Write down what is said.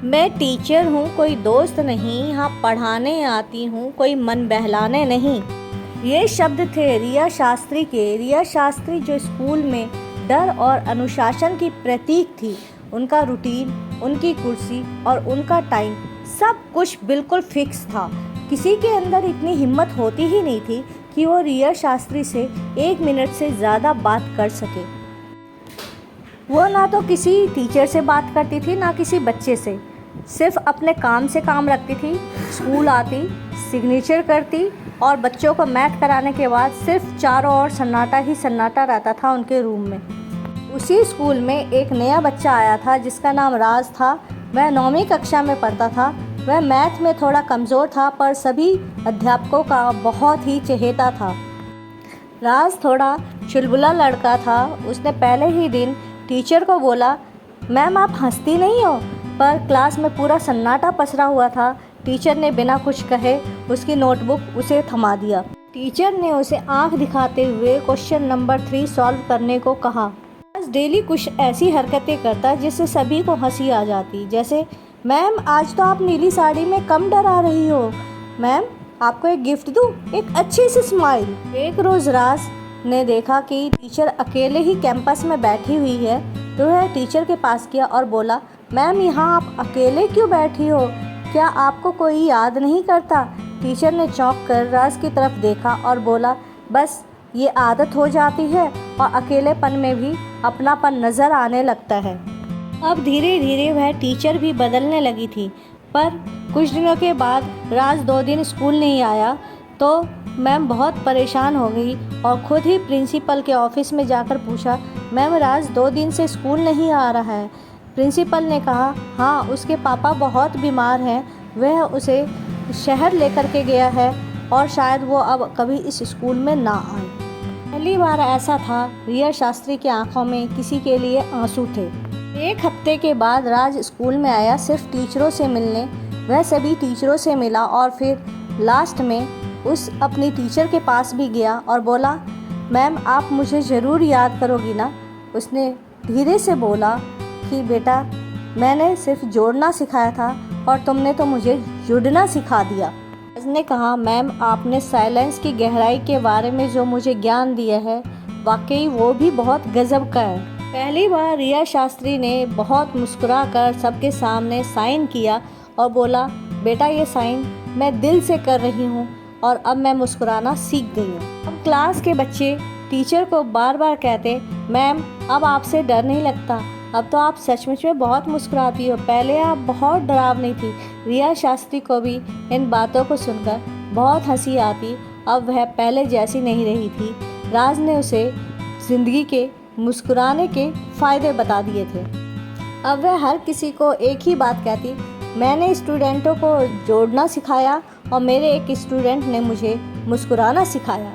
मैं टीचर हूँ, कोई दोस्त नहीं, यहाँ पढ़ाने आती हूँ, कोई मन बहलाने नहीं। ये शब्द थे रिया शास्त्री के। रिया शास्त्री जो स्कूल में डर और अनुशासन की प्रतीक थी। उनका रूटीन, उनकी कुर्सी और उनका टाइम, सब कुछ बिल्कुल फिक्स था। किसी के अंदर इतनी हिम्मत होती ही नहीं थी कि वो रिया शास्त्री से 1 मिनट से ज़्यादा बात कर सके। वो ना तो किसी टीचर से बात करती थी, ना किसी बच्चे से। सिर्फ अपने काम से काम रखती थी। स्कूल आती, सिग्नेचर करती और बच्चों को मैथ कराने के बाद सिर्फ चारों ओर सन्नाटा ही सन्नाटा रहता था उनके रूम में। उसी स्कूल में एक नया बच्चा आया था जिसका नाम राज था। वह 9वीं कक्षा में पढ़ता था। वह मैथ में थोड़ा कमज़ोर था पर सभी अध्यापकों का बहुत ही चहेता था। राज थोड़ा चुलबुला लड़का था। उसने पहले ही दिन टीचर को बोला, मैम आप हंसती नहीं हो? पर क्लास में पूरा सन्नाटा पसरा हुआ था। टीचर ने बिना कुछ कहे उसकी नोटबुक उसे थमा दिया। टीचर ने उसे आंख दिखाते हुए क्वेश्चन नंबर 3 सॉल्व करने को कहा। आज डेली कुछ ऐसी हरकतें करता जिससे सभी को हंसी आ जाती। जैसे, मैम आज तो आप नीली साड़ी में कम डरा रही हो। मैम आपको एक गिफ्ट दूँ, एक अच्छी सी स्माइल। एक रोज़ राज ने देखा कि टीचर अकेले ही कैंपस में बैठी हुई है तो वह टीचर के पास गया और बोला, मैम यहाँ आप अकेले क्यों बैठी हो? क्या आपको कोई याद नहीं करता? टीचर ने चौंक कर राज की तरफ देखा और बोला, बस ये आदत हो जाती है और अकेलेपन में भी अपनापन नज़र आने लगता है। अब धीरे धीरे वह टीचर भी बदलने लगी थी। पर कुछ दिनों के बाद राज 2 दिन स्कूल नहीं आया तो मैम बहुत परेशान हो गई और खुद ही प्रिंसिपल के ऑफिस में जाकर पूछा, मैम राज 2 दिन से स्कूल नहीं आ रहा है। प्रिंसिपल ने कहा, हाँ उसके पापा बहुत बीमार हैं, वह उसे शहर लेकर के गया है और शायद वो अब कभी इस स्कूल में ना आए। पहली बार ऐसा था रिया शास्त्री की आंखों में किसी के लिए आंसू थे। 1 हफ्ते के बाद राज स्कूल में आया सिर्फ टीचरों से मिलने। वह सभी टीचरों से मिला और फिर लास्ट में उस अपनी टीचर के पास भी गया और बोला, मैम आप मुझे ज़रूर याद करोगी ना? उसने धीरे से बोला कि बेटा मैंने सिर्फ जोड़ना सिखाया था और तुमने तो मुझे जुड़ना सिखा दिया। उसने कहा, मैम आपने साइलेंस की गहराई के बारे में जो मुझे ज्ञान दिया है वाकई वो भी बहुत गजब का है। पहली बार रिया शास्त्री ने बहुत मुस्कुरा कर सबके सामने साइन किया और बोला, बेटा ये साइन मैं दिल से कर रही हूँ और अब मैं मुस्कुराना सीख गई हूँ। अब क्लास के बच्चे टीचर को बार बार कहते, मैम अब आपसे डर नहीं लगता, अब तो आप सचमुच में बहुत मुस्कुराती हो, पहले आप बहुत डरावनी थी। रिया शास्त्री को भी इन बातों को सुनकर बहुत हंसी आती। अब वह पहले जैसी नहीं रही थी। राज ने उसे ज़िंदगी के मुस्कुराने के फ़ायदे बता दिए थे। अब वह हर किसी को एक ही बात कहती, मैंने स्टूडेंटों को जोड़ना सिखाया और मेरे एक स्टूडेंट ने मुझे मुस्कुराना सिखाया।